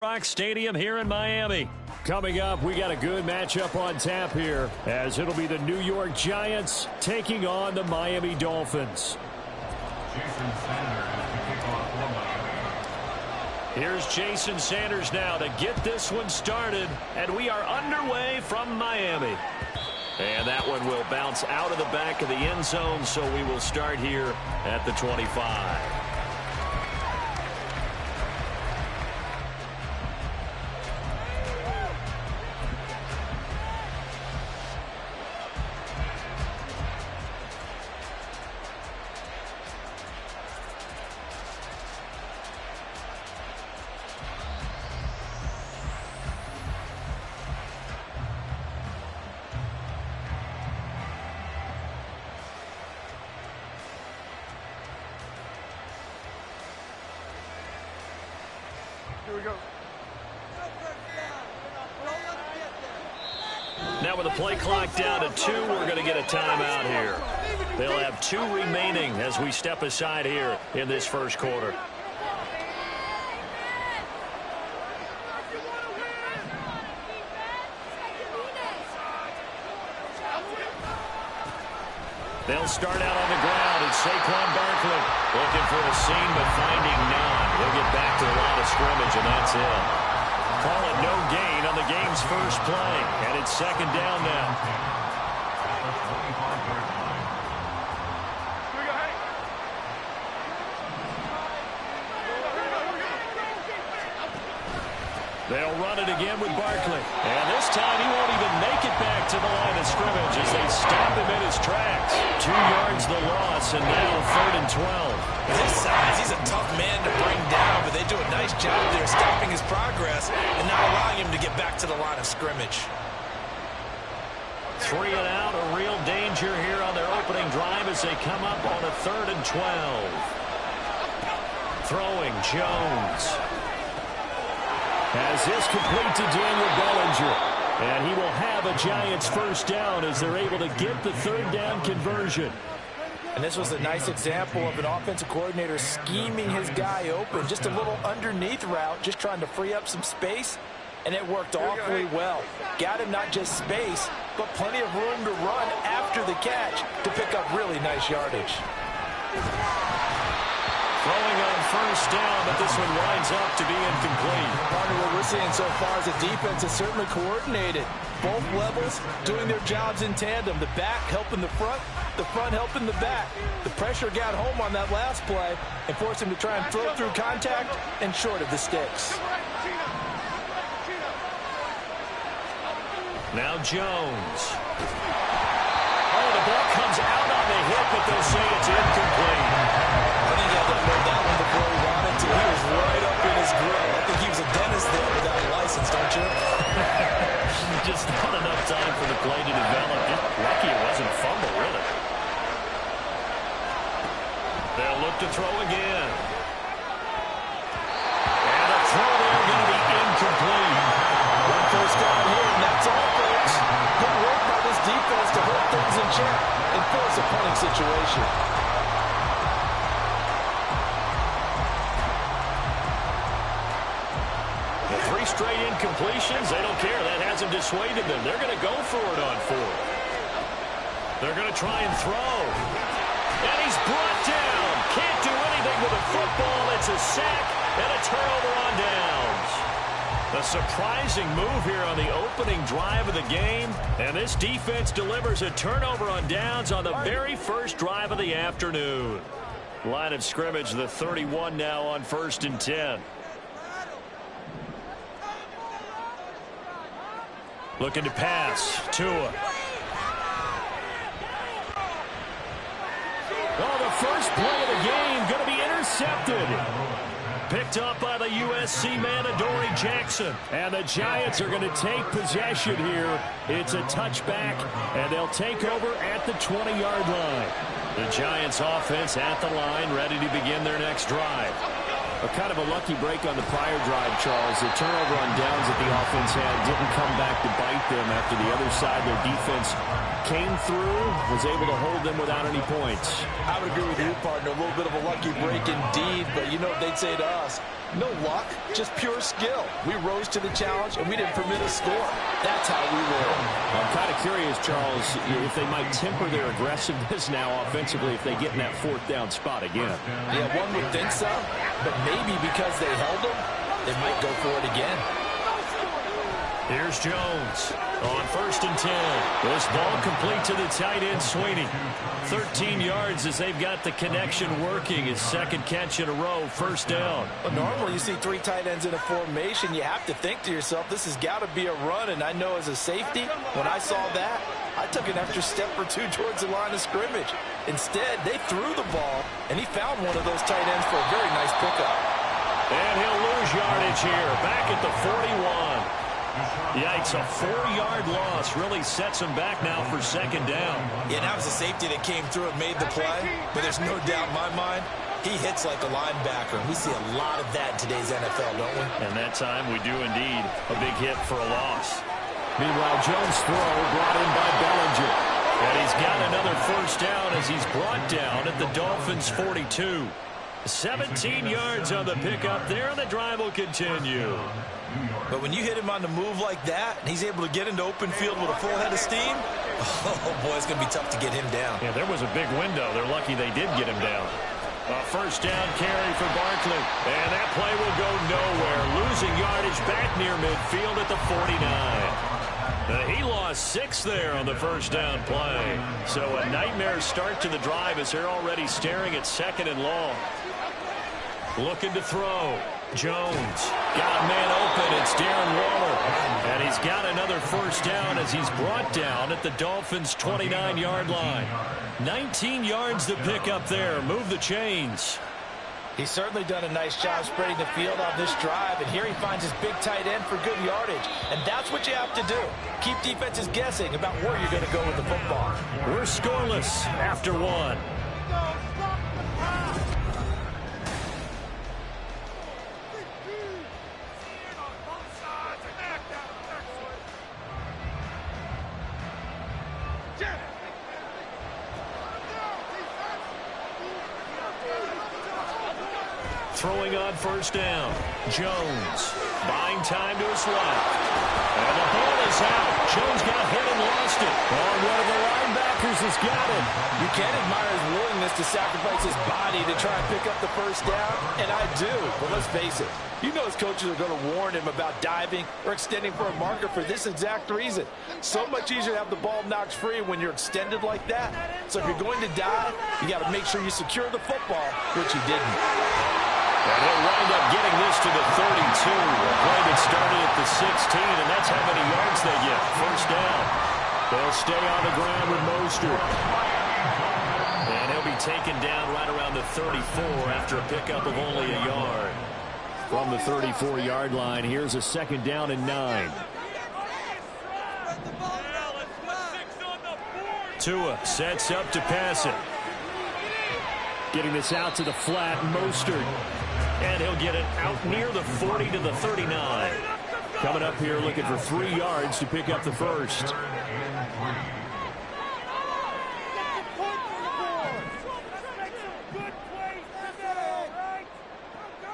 Rock Stadium here in Miami. Coming up, we got a good matchup on tap here, as it'll be the New York Giants taking on the Miami Dolphins. Here's Jason Sanders now to get this one started, and we are underway from Miami. And that one will bounce out of the back of the end zone, so we will start here at the 25. Now with the play clock down to 2, we're going to get a timeout here. They'll have 2 remaining as we step aside here in this first quarter. They'll start out on the ground. It's Saquon Barkley looking for a seam but finding none. He'll get back to the line of scrimmage, and that's it. Call it no gain on the game's first play, and it's second down now. They'll run it again with Barkley. And this time he won't even make it back to the line of scrimmage as they stop him in his tracks. 2 yards the loss, and now 3rd and 12. His size, he's a tough man to bring down, but they do a nice job there stopping his progress and not allowing him to get back to the line of scrimmage. 3 and out, a real danger here on their opening drive as they come up on a 3rd and 12. Throwing Jones. Has this complete to Daniel Bellinger. And he will have a Giants first down as they're able to get the 3rd down conversion. And this was a nice example of an offensive coordinator scheming his guy open. Just a little underneath route, just trying to free up some space. And it worked awfully well. Got him not just space, but plenty of room to run after the catch to pick up really nice yardage. Throwing on first down, but this one winds up to be incomplete. Partner, what we're seeing so far is the defense is certainly coordinated. Both levels doing their jobs in tandem. The back helping the front helping the back. The pressure got home on that last play and forced him to try and throw through contact and short of the sticks. Now Jones. Oh, the ball comes out on the hit, but they'll say it's incomplete. I think he had to hold that one before he wanted to. He was right up in his grill. I think he was a dentist there without a license, don't you? Just not enough time for the play to develop. Just lucky it wasn't a fumble, really. They'll look to throw again. And a throw there going to be incomplete. One first down here, and that's all, folks. Good work by this defense to hold things in check and force a punting situation. The 3 straight incompletions, they don't care. That hasn't dissuaded them. They're going to go for it on 4th. They're going to try and throw. And he's brought down. Can't do anything with a football. It's a sack and a turnover on downs. A surprising move here on the opening drive of the game. And this defense delivers a turnover on downs on the very first drive of the afternoon. Line of scrimmage, the 31 now on 1st and 10. Looking to pass. Tua. Oh, the first play of the game going to be intercepted. Picked up by the USC man, Adoree Jackson. And the Giants are going to take possession here. It's a touchback, and they'll take over at the 20-yard line. The Giants offense at the line, ready to begin their next drive. Kind of a lucky break on the prior drive, Charles. The turnover on downs that the offense had didn't come back to bite them after the other side. Their defense came through, was able to hold them without any points. I would agree with you, partner. A little bit of a lucky break indeed, but you know what they'd say to us? No luck, just pure skill. We rose to the challenge, and we didn't permit a score. That's how we roll. I'm kind of curious, Charles, if they might temper their aggressiveness now offensively if they get in that fourth down spot again. Yeah, one would think so, but maybe because they held them, they might go for it again. Here's Jones on 1st and 10. This ball complete to the tight end, Sweeney. 13 yards as they've got the connection working. His second catch in a row, 1st down. Well, normally you see 3 tight ends in a formation. You have to think to yourself, this has got to be a run. And I know as a safety, when I saw that, I took an extra step or 2 towards the line of scrimmage. Instead, they threw the ball, and he found one of those tight ends for a very nice pickup. And he'll lose yardage here, back at the 41. Yikes, a 4-yard loss really sets him back now for 2nd down. Yeah, that was a safety that came through and made the play, but there's no doubt in my mind, he hits like a linebacker. We see a lot of that in today's NFL, don't we? And that time we do indeed. A big hit for a loss. Meanwhile, Jones' throw brought in by Bellinger. And he's got another 1st down as he's brought down at the Dolphins' 42. 17 yards on the pickup there, and the drive will continue. But when you hit him on the move like that, and he's able to get into open field with a full head of steam, oh, boy, it's going to be tough to get him down. Yeah, there was a big window. They're lucky they did get him down. A 1st down carry for Barkley. And that play will go nowhere. Losing yardage back near midfield at the 49. He lost 6 there on the 1st down play. So a nightmare start to the drive as they're already staring at 2nd and long. Looking to throw. Jones got a man open. It's Darren Waller. And he's got another 1st down as he's brought down at the Dolphins' 29-yard line. 19 yards to pick up there. Move the chains. He's certainly done a nice job spreading the field on this drive, and here he finds his big tight end for good yardage. And that's what you have to do. Keep defenses guessing about where you're going to go with the football. We're scoreless after 1. Throwing on 1st down. Jones buying time to his left. And the ball is out. Jones got hit and lost it. Oh, one of the linebackers has got it. You can't admire his willingness to sacrifice his body to try and pick up the 1st down, and I do. But let's face it, you know his coaches are going to warn him about diving or extending for a marker for this exact reason. So much easier to have the ball knocked free when you're extended like that. So if you're going to dive, you got to make sure you secure the football, which he didn't. And he'll wind up getting this to the 32. A play that started at the 16, and that's how many yards they get. 1st down. They'll stay on the ground with Mostert. And he'll be taken down right around the 34 after a pickup of only a yard. From the 34-yard line, here's a 2nd down and 9. Tua sets up to pass it. Getting this out to the flat, Mostert. And he'll get it out near the 40 to the 39. Coming up here looking for 3 yards to pick up the 1st.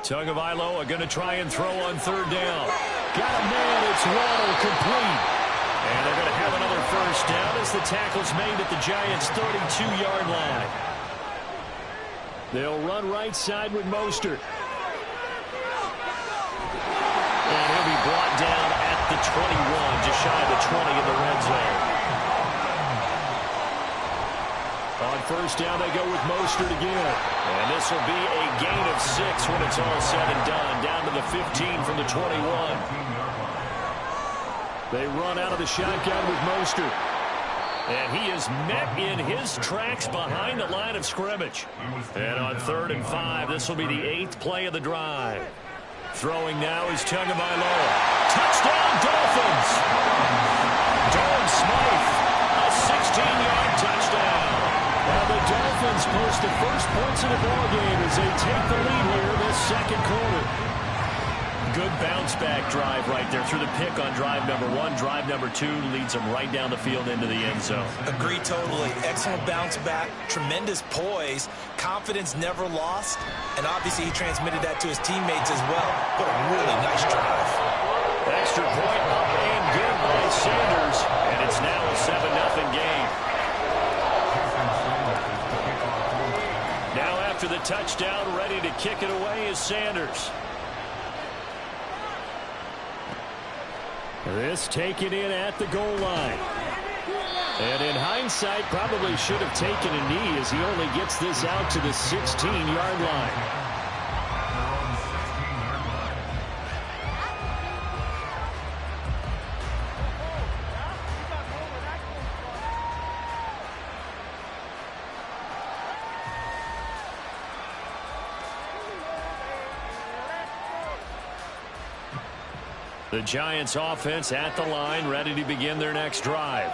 Tagovailoa going to try and throw on 3rd down. Got a man, it's Waddle, complete. And they're going to have another 1st down as the tackle's made at the Giants' 32-yard line. They'll run right side with Mostert. And he'll be brought down at the 21, just shy of the 20 in the red zone. On 1st down, they go with Mostert again. And this will be a gain of 6 when it's all said and done. Down to the 15 from the 21. They run out of the shotgun with Mostert. And he is met in his tracks behind the line of scrimmage. And on 3rd and 5, this will be the 8th play of the drive. Throwing now is Tagovailoa. Touchdown, Dolphins! Durham Smythe, a 16-yard touchdown. Now the Dolphins post the first points minutes of the ballgame as they take the lead here this second quarter. Good bounce-back drive right there through the pick on drive number 1. Drive number 2 leads them right down the field into the end zone. Agree totally. Excellent bounce back, tremendous poise, confidence never lost, and obviously he transmitted that to his teammates as well. But a really nice drive. Extra point up and good by Sanders, and it's now a 7-0 game. Now after the touchdown, ready to kick it away is Sanders. This taken in at the goal line. And in hindsight, probably should have taken a knee as he only gets this out to the 16-yard line. The Giants offense at the line, ready to begin their next drive.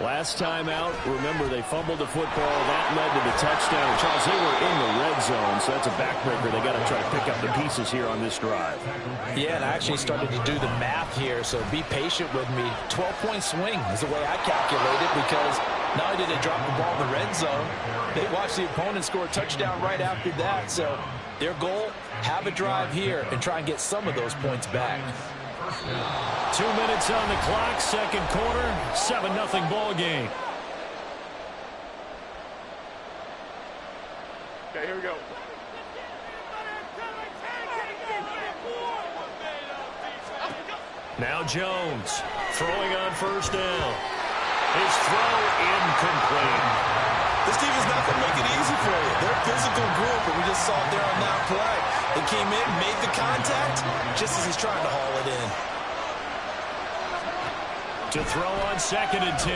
Last time out, remember, they fumbled the football. That led to the touchdown. Charles, they were in the red zone, so that's a backbreaker. They got to try to pick up the pieces here on this drive. Yeah, and I actually started to do the math here, so be patient with me. 12-point swing is the way I calculate it, because not only did they drop the ball in the red zone, they watched the opponent score a touchdown right after that. So their goal, have a drive here and try and get some of those points back. 2 minutes on the clock, second quarter, 7-0 ball game. Okay, here we go. Now Jones throwing on first down. His throw incomplete. This team is not going to make it easy for you. They're a physical group, and we just saw it there on that play. They came in, made the contact, just as he's trying to haul it in. To throw on 2nd and 10.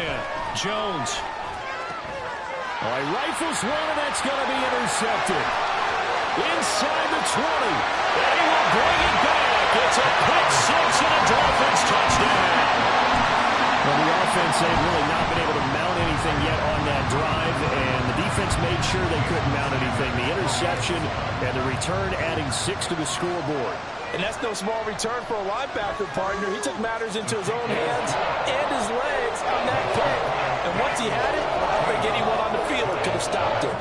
Jones. Oh, he rifles one, and that's going to be intercepted. Inside the 20. And he will bring it back. It's a pick six and a Dolphins touchdown. Well, the offense had really not been able to mount anything yet on that drive, and the defense made sure they couldn't mount anything. The interception and the return adding 6 to the scoreboard. And that's no small return for a linebacker, partner. He took matters into his own hands and his legs on that pick. And once he had it, I don't think anyone on the field could have stopped him.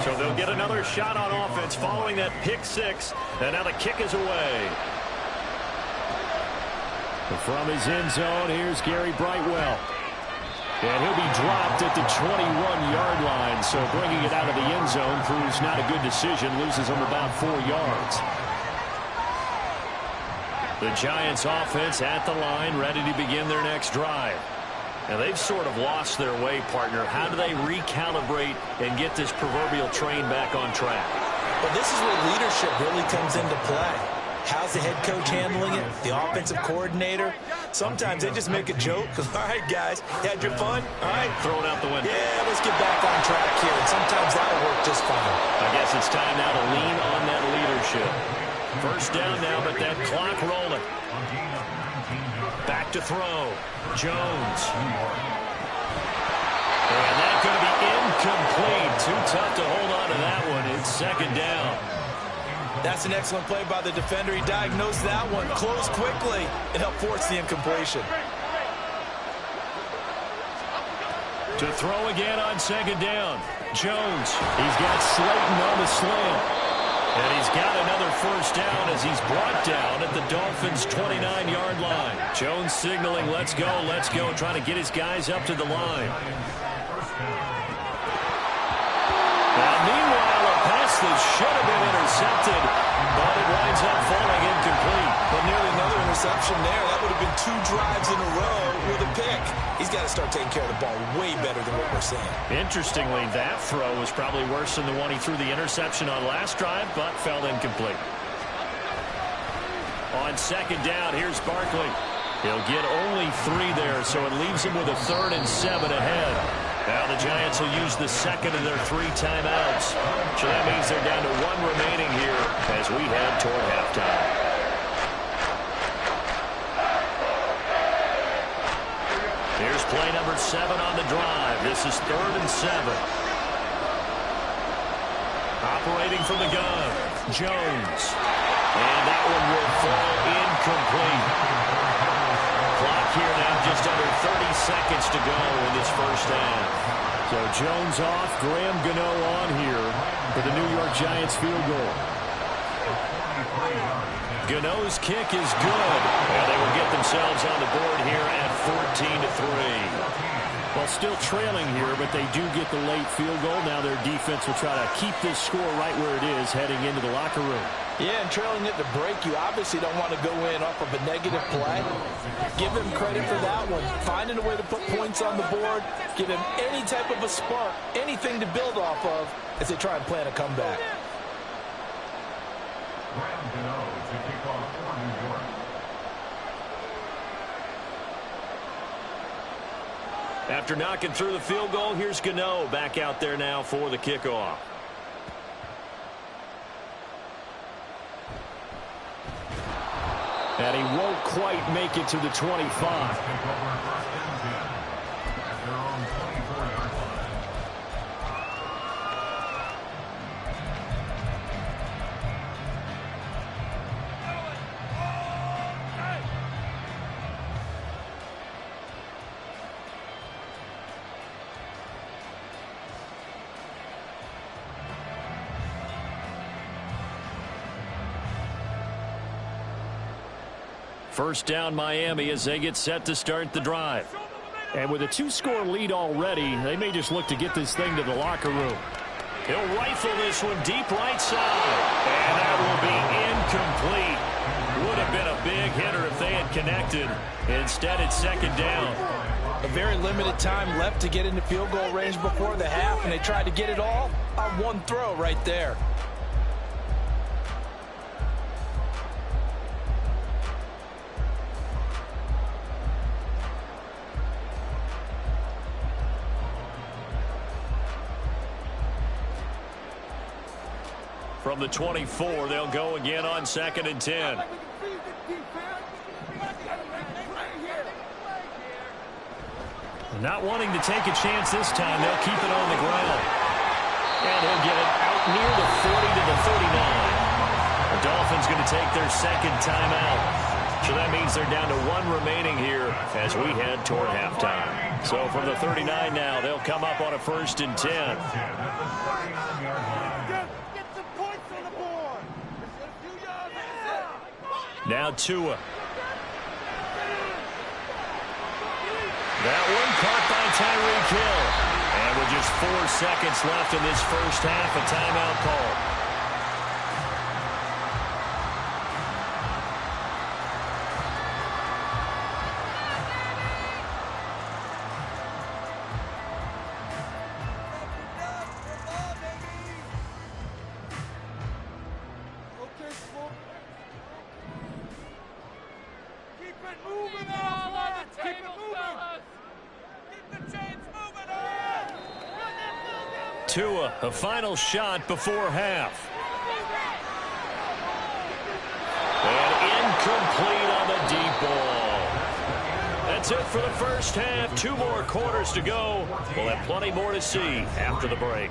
So they'll get another shot on offense following that pick six. And now the kick is away. From his end zone, here's Gary Brightwell. And he'll be dropped at the 21-yard line. So bringing it out of the end zone proves not a good decision. Loses him about 4 yards. The Giants offense at the line, ready to begin their next drive. Now they've sort of lost their way, partner. How do they recalibrate and get this proverbial train back on track? Well, this is where leadership really comes into play. How's the head coach handling it? The offensive coordinator? Sometimes they just make a joke. All right, guys, you had your fun? All right. Throw it out the window. Yeah, let's get back on track here. And sometimes that'll work just fine. I guess it's time now to lean on that leadership. First down now, but that clock rolling. Back to throw. Jones. And that's going to be incomplete. Too tough to hold on to that one. It's second down. That's an excellent play by the defender. He diagnosed that one, closed quickly, and helped force the incompletion. To throw again on second down. Jones. He's got Slayton on the slant. And he's got another first down as he's brought down at the Dolphins' 29-yard line. Jones signaling, let's go, trying to get his guys up to the line. Now, meanwhile, a pass that should have been intercepted, but it winds up falling incomplete. But nearly another interception there. That would have been 2 drives in a row with a pick. He's got to start taking care of the ball way better than what we're seeing. Interestingly, That throw was probably worse than the one he threw the interception on last drive, but fell incomplete. On second down, here's Barkley. He'll get only 3 there, so it leaves him with a 3rd and 7 ahead. Now the Giants will use the second of their 3 timeouts. So that means they're down to 1 remaining here as we head toward halftime. Here's play number 7 on the drive. This is 3rd and 7. Operating from the gun, Jones. And that one will fall incomplete. Clock here now just under 30 seconds to go in this first half. So Jones off, Graham Gano on here for the New York Giants field goal. Gano's kick is good. And they will get themselves on the board here at 14-3. Well, still trailing here, but they do get the late field goal. Now their defense will try to keep this score right where it is heading into the locker room. Yeah, and trailing at the break, you obviously don't want to go in off of a negative play. Give them credit for that one. Finding a way to put points on the board, give them any type of a spark, anything to build off of as they try and plan a comeback. After knocking through the field goal, here's Gano back out there now for the kickoff. And he won't quite make it to the 25. First down Miami as they get set to start the drive. And with a 2-score lead already, they may just look to get this thing to the locker room. He'll rifle this one deep right side. And that will be incomplete. Would have been a big hitter if they had connected. Instead, it's second down. A very limited time left to get into field goal range before the half, and they tried to get it all on one throw right there. From the 24, they'll go again on 2nd and 10. Not wanting to take a chance this time, they'll keep it on the ground. And he'll get it out near the 40 to the 39. The Dolphins going to take their second timeout. So that means they're down to 1 remaining here as we head toward halftime. So from the 39 now, they'll come up on a 1st and 10. Now Tua. That one caught by Tyreek Hill. And with just 4 seconds left in this first half, a timeout call. Tua, a final shot before half. And incomplete on the deep ball. That's it for the first half. 2 more quarters to go. We'll have plenty more to see after the break.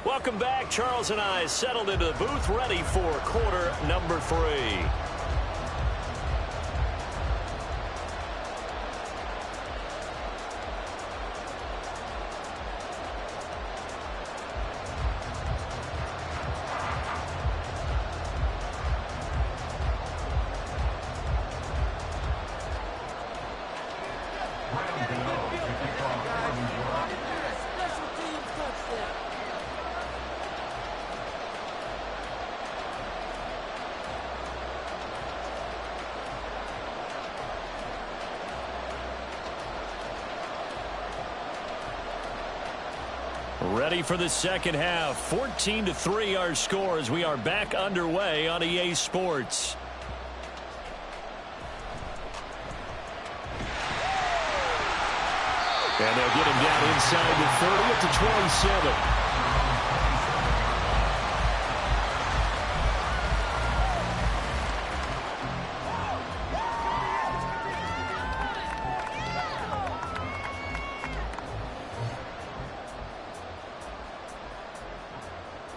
Welcome back. Charles and I settled into the booth, ready for quarter number 3. Ready for the second half. 14-3 our score as we are back underway on EA Sports. And they'll get him down inside the 30 up to 27.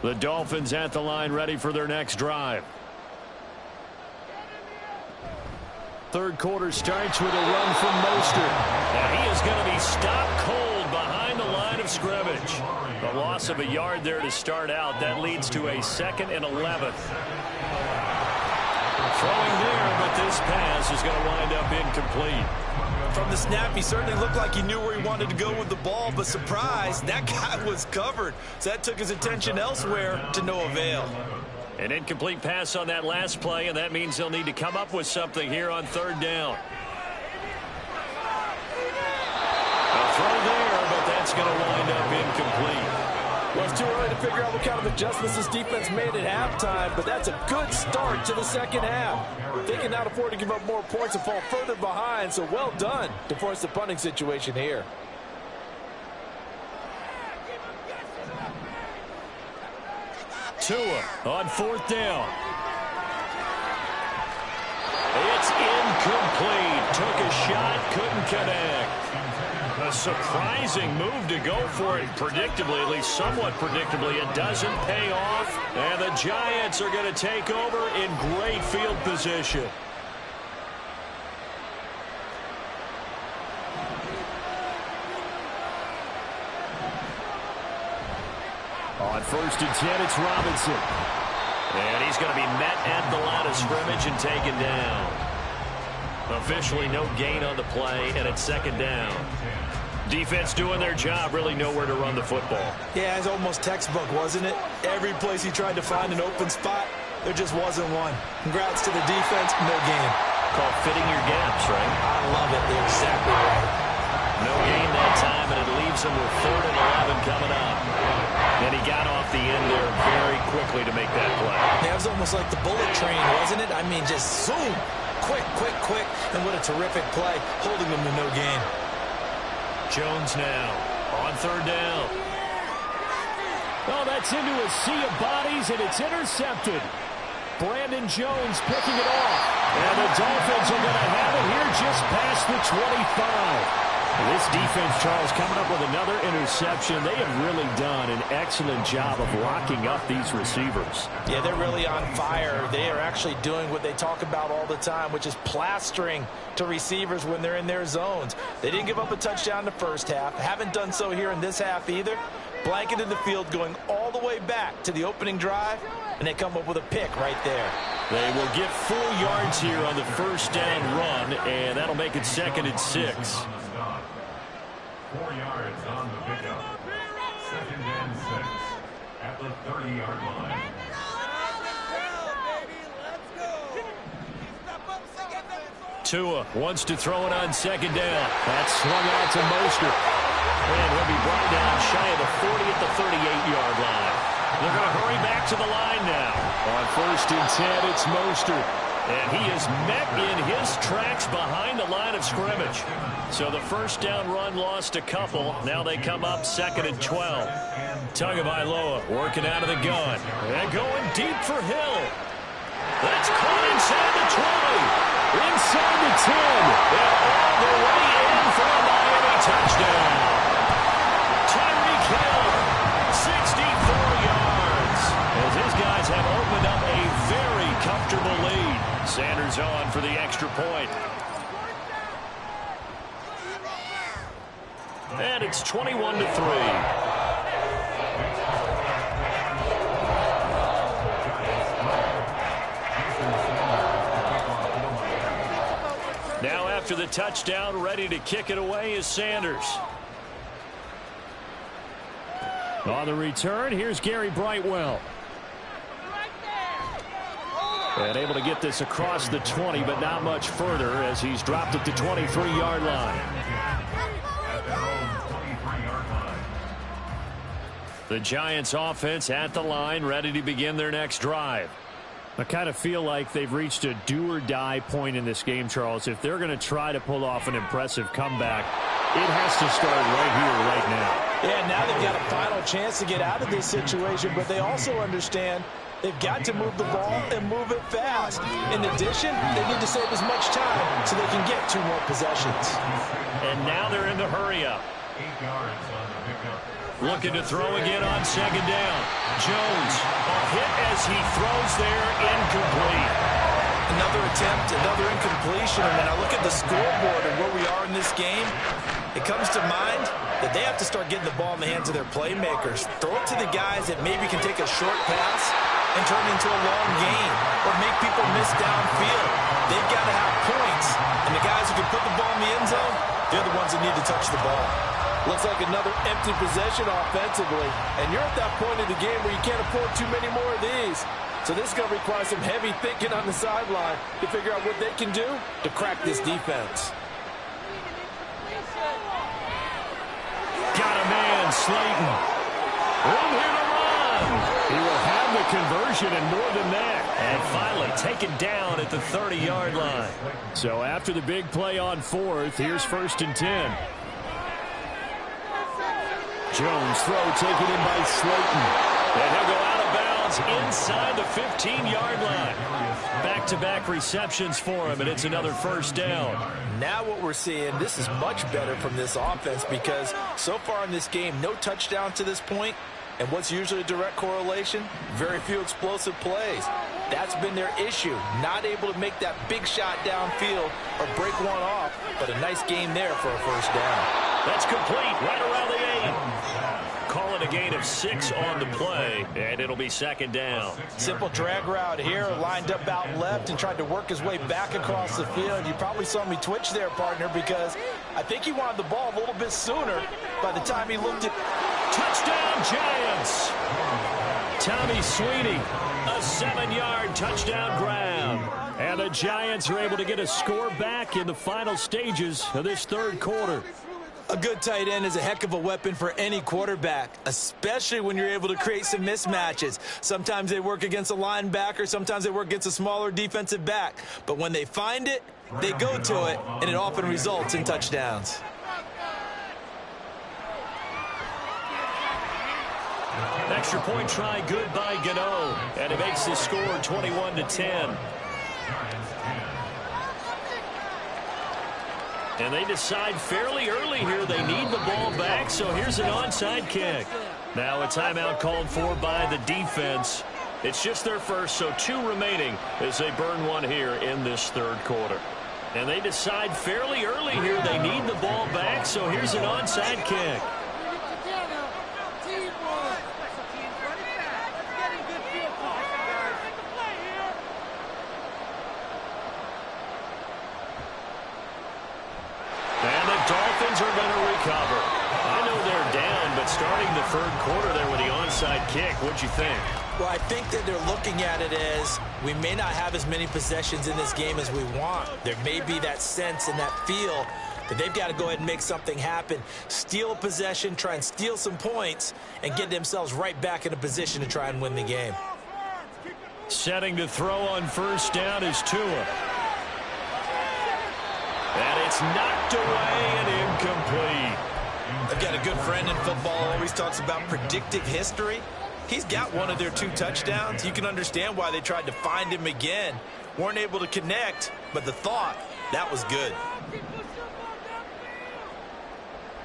The Dolphins at the line ready for their next drive. Third quarter starts with a run from Mostert. And he is going to be stopped cold behind the line of scrimmage. A loss of a yard there to start out. That leads to a 2nd and 11. Throwing there, but this pass is going to wind up incomplete. From the snap, he certainly looked like he knew where he wanted to go with the ball, but surprise, that guy was covered. So that took his attention elsewhere to no avail. An incomplete pass on that last play, and that means they'll need to come up with something here on 3rd down. A throw there, but that's going to wind up incomplete. Well, it's too early to figure out what kind of adjustments this defense made at halftime, but that's a good start to the second half. They can now afford to give up more points and fall further behind, so well done to force the punting situation here. Tua on 4th down. It's incomplete. Took a shot, couldn't connect. A surprising move to go for it predictably, at least somewhat predictably. It doesn't pay off, and the Giants are going to take over in great field position. On 1st and 10, it's Robinson. And he's going to be met at the line of scrimmage and taken down. Officially no gain on the play, and it's 2nd down. Defense doing their job, really nowhere to run the football. Yeah, it's almost textbook, wasn't it? Every place he tried to find an open spot, there just wasn't one. Congrats to the defense, no gain. Called fitting your gaps, right? I love it. They're exactly right. No gain that time, and it leaves him with 3rd and 11 coming up. And he got off the end there very quickly to make that play. Yeah, it was almost like the bullet train, wasn't it? I mean, just zoom. Quick, quick, quick. And what a terrific play, holding them to no gain. Jones now on 3rd down. Oh, that's into a sea of bodies, and it's intercepted. Brandon Jones picking it off. And the Dolphins are going to have it here just past the 25. This defense, Charles, coming up with another interception. They have really done an excellent job of locking up these receivers. Yeah, they're really on fire. They are actually doing what they talk about all the time, which is plastering to receivers when they're in their zones. They didn't give up a touchdown in the first half. Haven't done so here in this half either. Blanketed the field going all the way back to the opening drive, and they come up with a pick right there. They will get 4 yards here on the 1st down run, and that'll make it 2nd and 6. 4 yards on the pickup. 2nd and 6 at the 30-yard line. Tua wants to throw it on 2nd down. That's swung out to Mostert. And he'll be brought down shy of the 40 at the 38-yard line. They're going to hurry back to the line now. On 1st and 10, it's Mostert. And he is met in his tracks behind the line of scrimmage. So the 1st down run lost a couple. Now they come up 2nd and 12. Tagovailoa working out of the gun. And going deep for Hill. That's caught inside the 20. Inside the 10. And all the way in for a Miami touchdown. Tyreek Hill, 64 yards. As his guys have opened up a very comfortable lead. Sanders on for the extra point. And it's 21-3. Now after the touchdown, ready to kick it away is Sanders. On the return, here's Gary Brightwell. And able to get this across the 20, but not much further as he's dropped at the 23-yard line. The Giants offense at the line, ready to begin their next drive. I kind of feel like they've reached a do-or-die point in this game, Charles. If they're going to try to pull off an impressive comeback, it has to start right here, right now. Yeah, now they've got a final chance to get out of this situation, but they also understand they've got to move the ball and move it fast. In addition, they need to save as much time so they can get 2 more possessions. And now they're in the hurry-up. 8 yards on the pickup. Looking to throw again on second down. Jones, a hit as he throws there, incomplete. Another attempt, another incompletion. And when I look at the scoreboard and where we are in this game, it comes to mind that they have to start getting the ball in the hands of their playmakers. Throw it to the guys that maybe can take a short pass and turn it into a long gain or make people miss downfield. They've got to have points. And the guys who can put the ball in the end zone, they're the ones that need to touch the ball. Looks like another empty possession offensively. And you're at that point in the game where you can't afford too many more of these. So this is going to require some heavy thinking on the sideline to figure out what they can do to crack this defense. Got a man, Slayton. Room here to run. He will have the conversion and more than that. And finally taken down at the 30-yard line. So after the big play on 4th, here's 1st and 10. Jones throw taken in by Slayton. And he'll go out of bounds inside the 15-yard line. Back-to-back receptions for him, and it's another 1st down. Now what we're seeing, this is much better from this offense because so far in this game, no touchdown to this point. And what's usually a direct correlation? Very few explosive plays. That's been their issue. Not able to make that big shot downfield or break one off, but a nice game there for a 1st down. That's complete right around the 8. Call it a gain of 6 on the play, and it'll be 2nd down. Simple drag route here, lined up out left and tried to work his way back across the field. You probably saw me twitch there, partner, because I think he wanted the ball a little bit sooner by the time he looked at... Touchdown, Giants! Tommy Sweeney, a 7-yard touchdown grab. And the Giants are able to get a score back in the final stages of this 3rd quarter. A good tight end is a heck of a weapon for any quarterback, especially when you're able to create some mismatches. Sometimes they work against a linebacker, sometimes they work against a smaller defensive back. But when they find it, they go to it, and it often results in touchdowns. Extra point try good by Gano, and it makes the score 21-10. And they decide fairly early here they need the ball back, so here's an onside kick. Now a timeout called for by the defense. It's just their first, so 2 remaining as they burn one here in this 3rd quarter. And they decide fairly early here they need the ball back, so here's an onside kick. Dolphins are going to recover. I know they're down, but starting the 3rd quarter there with the onside kick, what'd you think? Well, I think that they're looking at it as we may not have as many possessions in this game as we want. There may be that sense and that feel that they've got to go ahead and make something happen, steal a possession, try and steal some points, and get themselves right back in a position to try and win the game. Setting to throw on 1st down is Tua. And it's knocked away and incomplete. I've got a good friend in football, always talks about predictive history. He's got one of their 2 touchdowns. You can understand why they tried to find him again. Weren't able to connect, but the thought, that was good.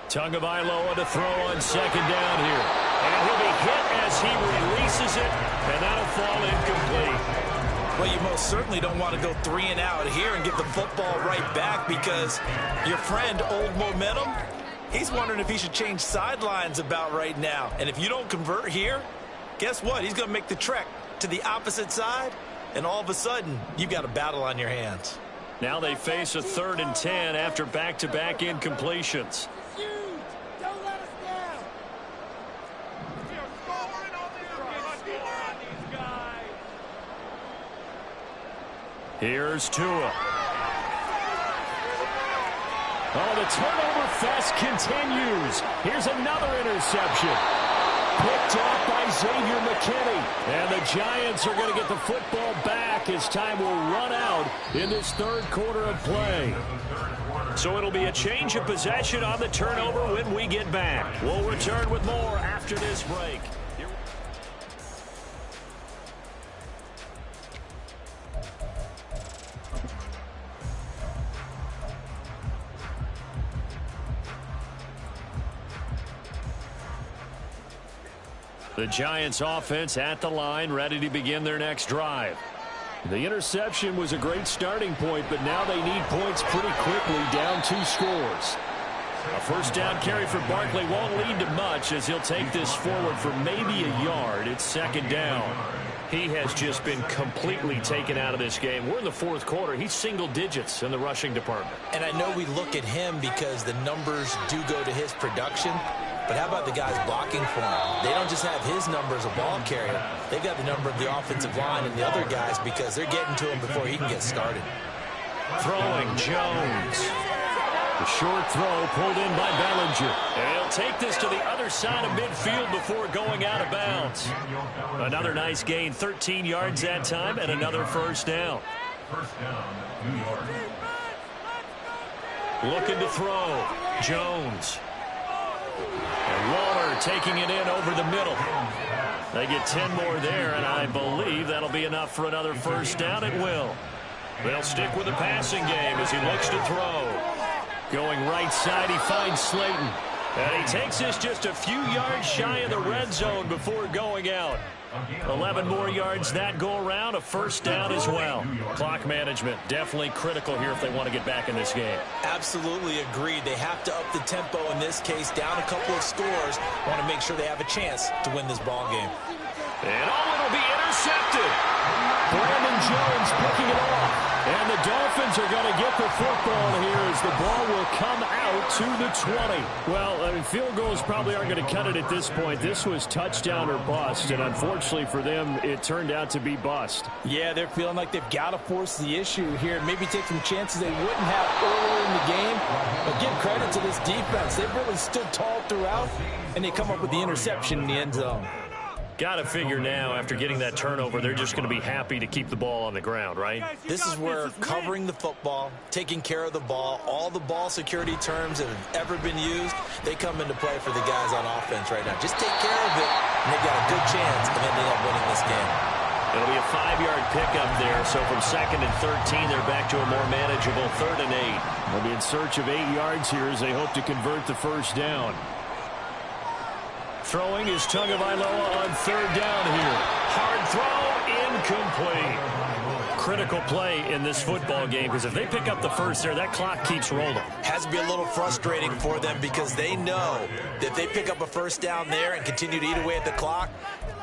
Tagovailoa to throw on 2nd down here. And he'll be hit as he releases it, and that'll fall incomplete. Well, you most certainly don't want to go 3 and out here and get the football right back because your friend, Old Momentum, he's wondering if he should change sidelines about right now. And if you don't convert here, guess what? He's going to make the trek to the opposite side, and all of a sudden, you've got a battle on your hands. Now they face a 3rd and 10 after back-to-back incompletions. Here's Tua. Oh, the turnover fest continues. Here's another interception. picked off by Xavier McKinney. And the Giants are going to get the football back as time will run out in this third quarter of play. So it'll be a change of possession on the turnover when we get back. We'll return with more after this break. The Giants offense at the line, ready to begin their next drive. The interception was a great starting point, but now they need points pretty quickly, down 2 scores. A first down carry for Barkley won't lead to much as he'll take this forward for maybe a yard. It's second down. He has just been completely taken out of this game. We're in the fourth quarter. He's single digits in the rushing department. And I know we look at him because the numbers do go to his production. But how about the guys blocking for him? They don't just have his number as a ball carrier. They've got the number of the offensive line and the other guys because they're getting to him before he can get started. Throwing Jones. The short throw pulled in by Bellinger. And he'll take this to the other side of midfield before going out of bounds. Another nice gain, 13 yards that time, and another first down. First down, New York. Looking to throw. Jones. And Waller taking it in over the middle. They get 10 more there, and I believe that'll be enough for another first down. It will. They'll stick with the passing game as he looks to throw. Going right side, he finds Slayton. And he takes this just a few yards shy of the red zone before going out. 11 more yards that go around, a first down as well. Clock management definitely critical here if they want to get back in this game. Absolutely agreed. They have to up the tempo in this case, down a couple of scores. Want to make sure they have a chance to win this ball game. And it'll be intercepted. Brandon Jones picking it off. And the Dolphins are going to get the football here as the ball will come out to the 20. Well, I mean, field goals probably aren't going to cut it at this point. This was touchdown or bust, and unfortunately for them, it turned out to be bust. Yeah, they're feeling like they've got to force the issue here. Maybe take some chances they wouldn't have earlier in the game. But give credit to this defense. They've really stood tall throughout, and they come up with the interception in the end zone. Got to figure now, after getting that turnover, they're just going to be happy to keep the ball on the ground, right? This is where covering the football, taking care of the ball, all the ball security terms that have ever been used, they come into play for the guys on offense right now. Just take care of it, and they've got a good chance of ending up winning this game. It'll be a 5-yard pickup there, so from 2nd and 13, they're back to a more manageable 3rd and 8. They'll be in search of 8 yards here as they hope to convert the first down. Throwing is Tagovailoa on 3rd down here. Hard throw, incomplete. Critical play in this football game because if they pick up the first there, that clock keeps rolling. Has to be a little frustrating for them because they know that if they pick up a first down there and continue to eat away at the clock,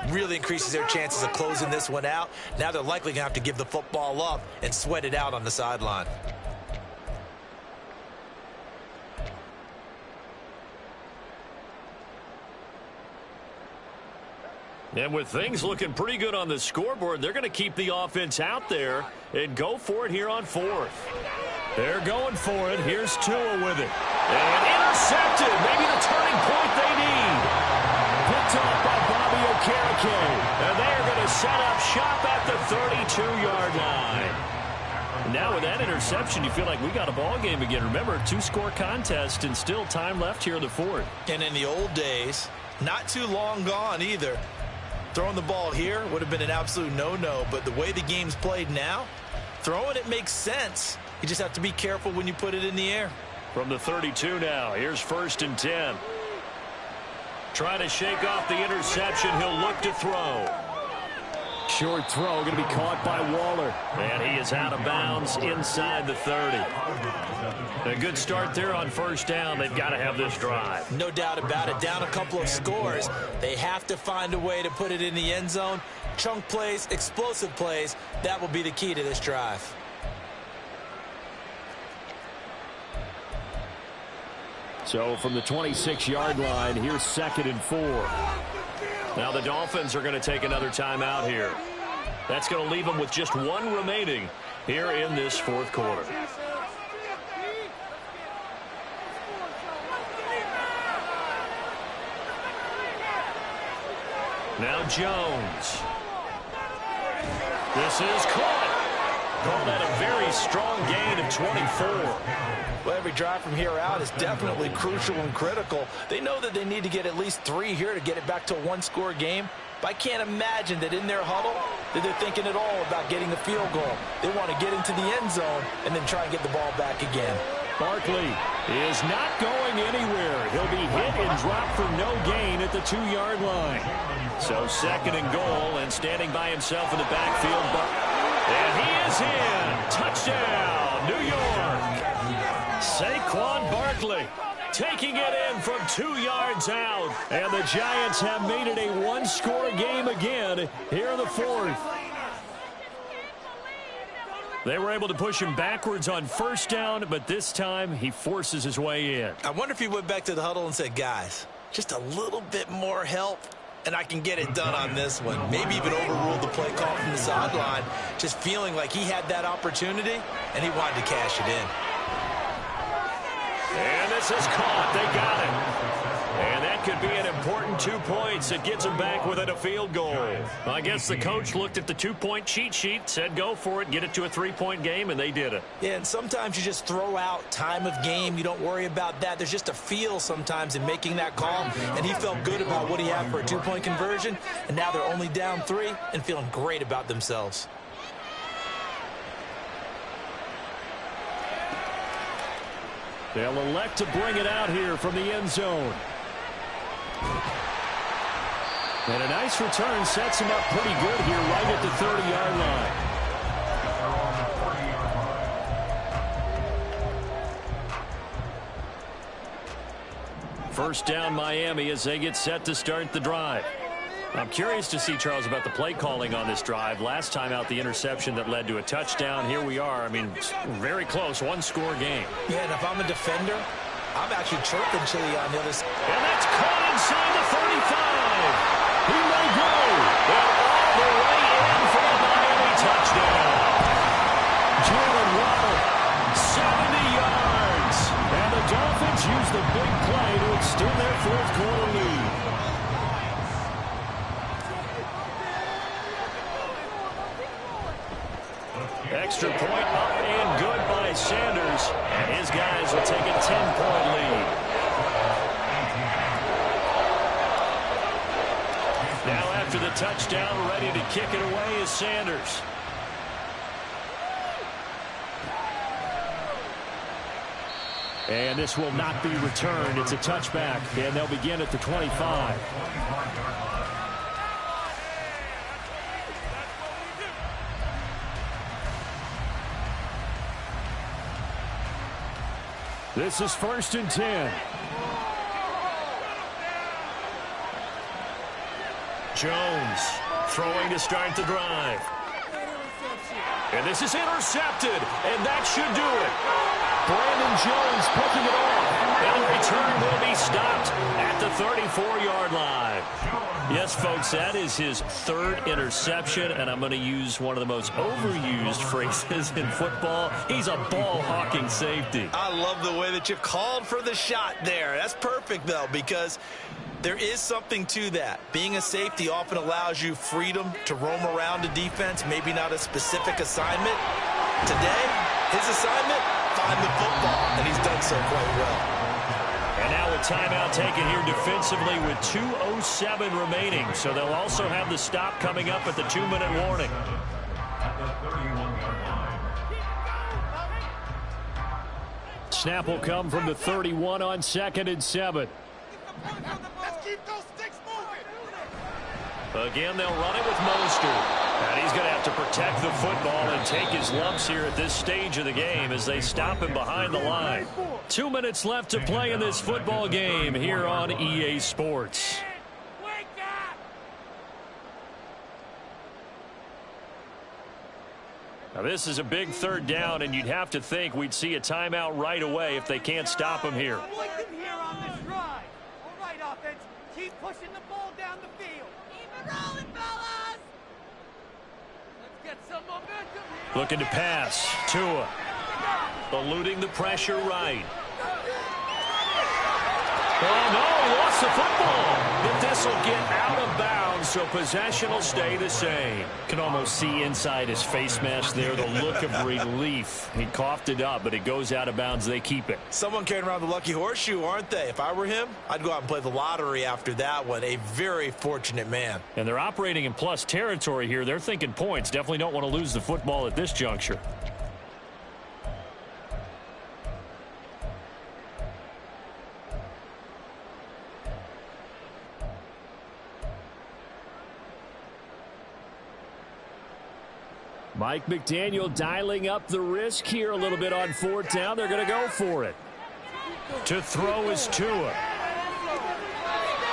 really increases their chances of closing this one out. Now they're likely going to have to give the football up and sweat it out on the sideline. And with things looking pretty good on the scoreboard, they're going to keep the offense out there and go for it here on 4th. They're going for it. Here's Tua with it. And intercepted. Maybe the turning point they need. Picked off by Bobby Okereke. And they are going to set up shop at the 32-yard line. Now with that interception, you feel like we got a ball game again. Remember, 2-score contest and still time left here in the 4th. And in the old days, not too long gone either, throwing the ball here would have been an absolute no-no, but the way the game's played now, throwing it makes sense. You just have to be careful when you put it in the air. From the 32 now, here's 1st and 10. Trying to shake off the interception, he'll look to throw. Short throw going to be caught by Waller. And he is out of bounds inside the 30. A good start there on 1st down. They've got to have this drive. No doubt about it. Down a couple of scores. They have to find a way to put it in the end zone. Chunk plays, explosive plays. That will be the key to this drive. So from the 26-yard line, here's 2nd and 4. Now the Dolphins are going to take another timeout here. That's going to leave them with just 1 remaining here in this 4th quarter. Now Jones. This is caught. Called that a very strong gain of 24. Well, every drive from here out is definitely crucial and critical. They know that they need to get at least 3 here to get it back to a one-score game. But I can't imagine that in their huddle that they're thinking at all about getting a field goal. They want to get into the end zone and then try and get the ball back again. Barkley is not going anywhere. He'll be hit and dropped for no gain at the 2-yard line. So 2nd and goal, and standing by himself in the backfield. And he is in. Touchdown, New York. Saquon Barkley taking it in from 2 yards out. And the Giants have made it a one-score game again here in the 4th. They were able to push him backwards on 1st down, but this time he forces his way in. I wonder if he went back to the huddle and said, guys, just a little bit more help, and I can get it done on this one. Maybe even overruled the play call from the sideline, just feeling like he had that opportunity, and he wanted to cash it in. And this is caught. They got it. And that could be an important 2 points. It gets him back within a field goal. I guess the coach looked at the 2-point cheat sheet, said go for it, get it to a 3-point game, and they did it. Yeah, and sometimes you just throw out time of game. You don't worry about that. There's just a feel sometimes in making that call, and he felt good about what he had for a 2-point conversion, and now they're only down 3 and feeling great about themselves. They'll elect to bring it out here from the end zone. And a nice return sets him up pretty good here right at the 30-yard line. First down Miami as they get set to start the drive. I'm curious to see, Charles, about the play calling on this drive. Last time out, the interception that led to a touchdown. Here we are. I mean, very close, one-score game. Yeah, and if I'm a defender, I'm actually chirping Chili on the other side. And that's caught inside the 35. He may go. And all the way in for a Miami touchdown. Jalen Waddle, 70 yards. And the Dolphins use the big play to extend their 4th-quarter lead. Extra point up and good by Sanders. And his guys will take a 10-point lead. Now after the touchdown, ready to kick it away is Sanders. And this will not be returned. It's a touchback, and they'll begin at the 25. This is 1st and 10. Jones throwing to start the drive. And this is intercepted, and that should do it. Brandon Jones picking it off. And the return will be stopped at the 34-yard line. Yes, folks, that is his 3rd interception, and I'm going to use one of the most overused phrases in football. He's a ball-hawking safety. I love the way that you called for the shot there. That's perfect, though, because there is something to that. Being a safety often allows you freedom to roam around a defense, maybe not a specific assignment. Today, his assignment, find the football, and he's done so quite well. And now a timeout taken here defensively with 2:07 remaining. So they'll also have the stop coming up at the 2-minute warning. At the 31-yard line. Snap will come from the 31 on 2nd and 7. Again, they'll run it with Mostert. And he's going to have to protect the football and take his lumps here at this stage of the game as they stop him behind the line. 2 minutes left to play in this football game here on EA Sports. Now, this is a big 3rd down, and you'd have to think we'd see a timeout right away if they can't stop him here. Keep pushing the ball down the field. Keep it rolling, fellas. Let's get some momentum here. Looking to pass. Tua. Eluding the pressure right. Oh, no, he lost the football. But this will get out of bounds, so possession will stay the same. Can almost see inside his face mask there the look of relief. He coughed it up, but it goes out of bounds. They keep it. Someone carrying around the lucky horseshoe, aren't they? If I were him, I'd go out and play the lottery after that one. A very fortunate man. And they're operating in plus territory here. They're thinking points. Definitely don't want to lose the football at this juncture. Mike McDaniel dialing up the risk here a little bit on fourth down. They're going to go for it. To throw is Tua.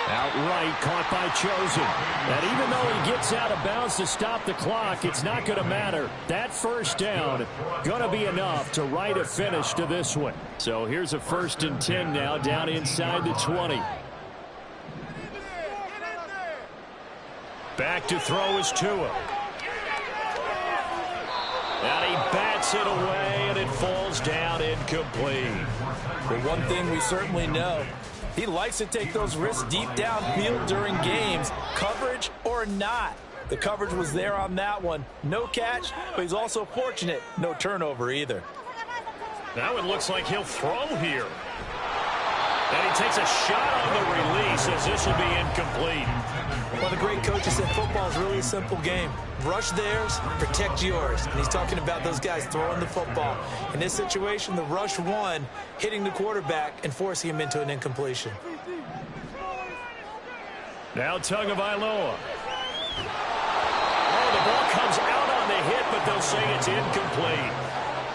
Outright caught by Chosen. And even though he gets out of bounds to stop the clock, it's not going to matter. That first down going to be enough to write a finish to this one. So here's a 1st and 10 now down inside the 20. Back to throw is Tua. And he bats it away, and it falls down incomplete. But one thing we certainly know, he likes to take those risks deep downfield during games, coverage or not. The coverage was there on that one. No catch, but he's also fortunate. No turnover either. Now it looks like he'll throw here. And he takes a shot on the release as this will be incomplete. One of the great coaches said football is really a simple game. Rush theirs, protect yours. And he's talking about those guys throwing the football. In this situation, the rush won, hitting the quarterback and forcing him into an incompletion. Now Tagovailoa. Oh, the ball comes out on the hit, but they'll say it's incomplete.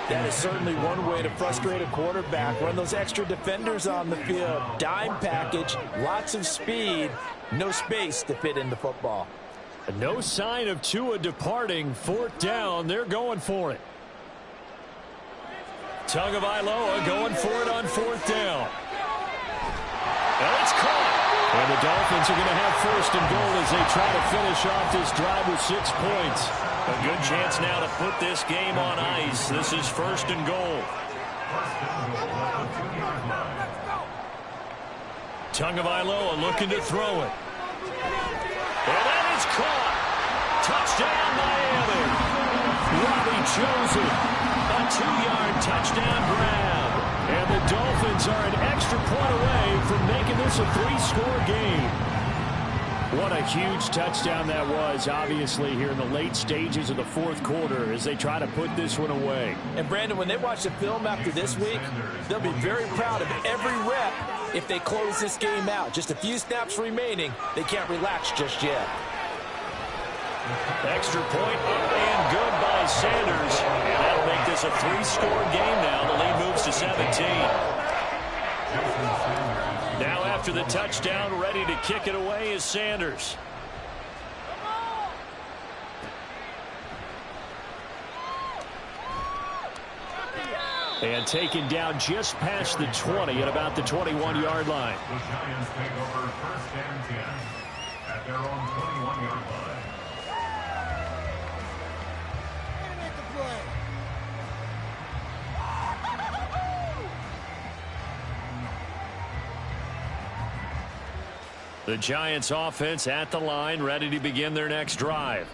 That is certainly one way to frustrate a quarterback. Run those extra defenders on the field. Dime package, lots of speed, no space to fit in the football. No sign of Tua departing. Fourth down, they're going for it. Tagovailoa going for it on fourth down. And it's caught. And the Dolphins are going to have 1st and goal as they try to finish off this drive with 6 points. A good chance now to put this game on ice. This is 1st and goal. Tagovailoa looking to throw it. And that is caught. Touchdown, Miami. Robbie Chosen. A 2-yard touchdown grab. And the Dolphins are an extra point away from making this a 3-score game. What a huge touchdown that was, obviously, here in the late stages of the fourth quarter as they try to put this one away. And, Brandon, when they watch the film after this week, they'll be very proud of every rep if they close this game out. Just a few snaps remaining. They can't relax just yet. Extra point up and good by Sanders. And that'll make this a 3-score game now. The lead moves to 17. Now after the touchdown, ready to kick it away is Sanders. And taken down just past the 20 at about the 21-yard line. The Giants take over 1st and 10 at their own 21-yard line. The Giants offense at the line, ready to begin their next drive.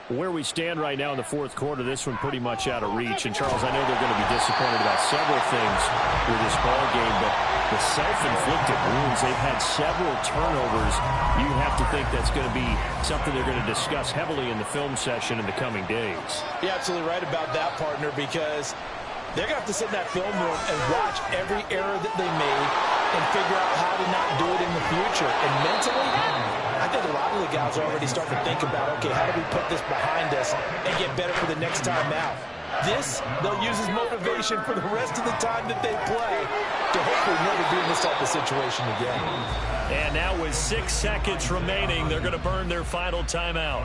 Where we stand right now in the fourth quarter, this one pretty much out of reach. And, Charles, I know they're going to be disappointed about several things with this ball game, but the self-inflicted wounds, they've had several turnovers. You have to think that's going to be something they're going to discuss heavily in the film session in the coming days. You're absolutely right about that, partner, because they're going to have to sit in that film room and watch every error that they made and figure out how to not do it in the future. And mentally, I think a lot of the guys are already starting to think about, okay, how do we put this behind us and get better for the next time out? This, they'll use as motivation for the rest of the time that they play to hopefully never be in this type of situation again. And now with 6 seconds remaining, they're going to burn their final timeout.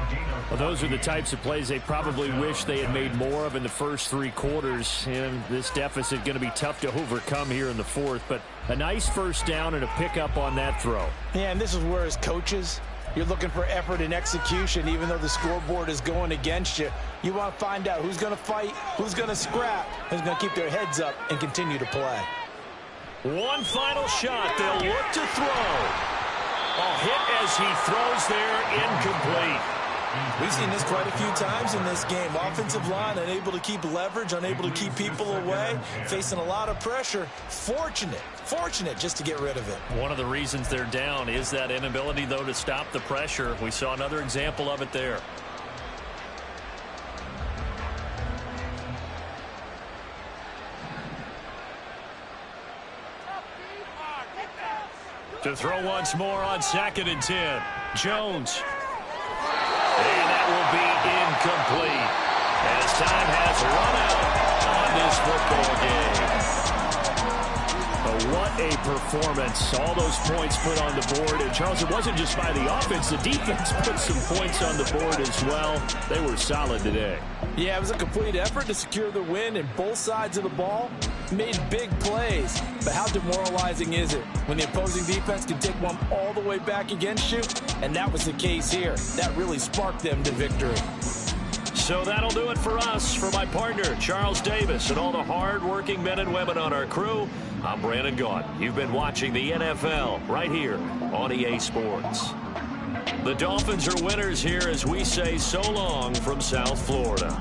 Well, those are the types of plays they probably wish they had made more of in the first 3 quarters. And this deficit going to be tough to overcome here in the fourth. But a nice first down and a pickup on that throw. Yeah, and this is where as coaches, you're looking for effort and execution, even though the scoreboard is going against you. You want to find out who's going to fight, who's going to scrap, who's going to keep their heads up and continue to play. One final shot. They'll look to throw. A hit as he throws there, incomplete. We've seen this quite a few times in this game. Offensive line unable to keep leverage, unable to keep people away, facing a lot of pressure. Fortunate just to get rid of it. One of the reasons they're down is that inability, though, to stop the pressure. We saw another example of it there. To throw once more on 2nd and 10. Jones. And that will be incomplete as time has run out on this football game. But what a performance. All those points put on the board. And, Charles, it wasn't just by the offense. The defense put some points on the board as well. They were solid today. Yeah, it was a complete effort to secure the win, and both sides of the ball made big plays. But how demoralizing is it when the opposing defense can take one all the way back against you? And that was the case here. That really sparked them to victory. So that'll do it for us. For my partner, Charles Davis, and all the hard-working men and women on our crew, I'm Brandon Gaudin. You've been watching the NFL right here on EA Sports. The Dolphins are winners here as we say so long from South Florida.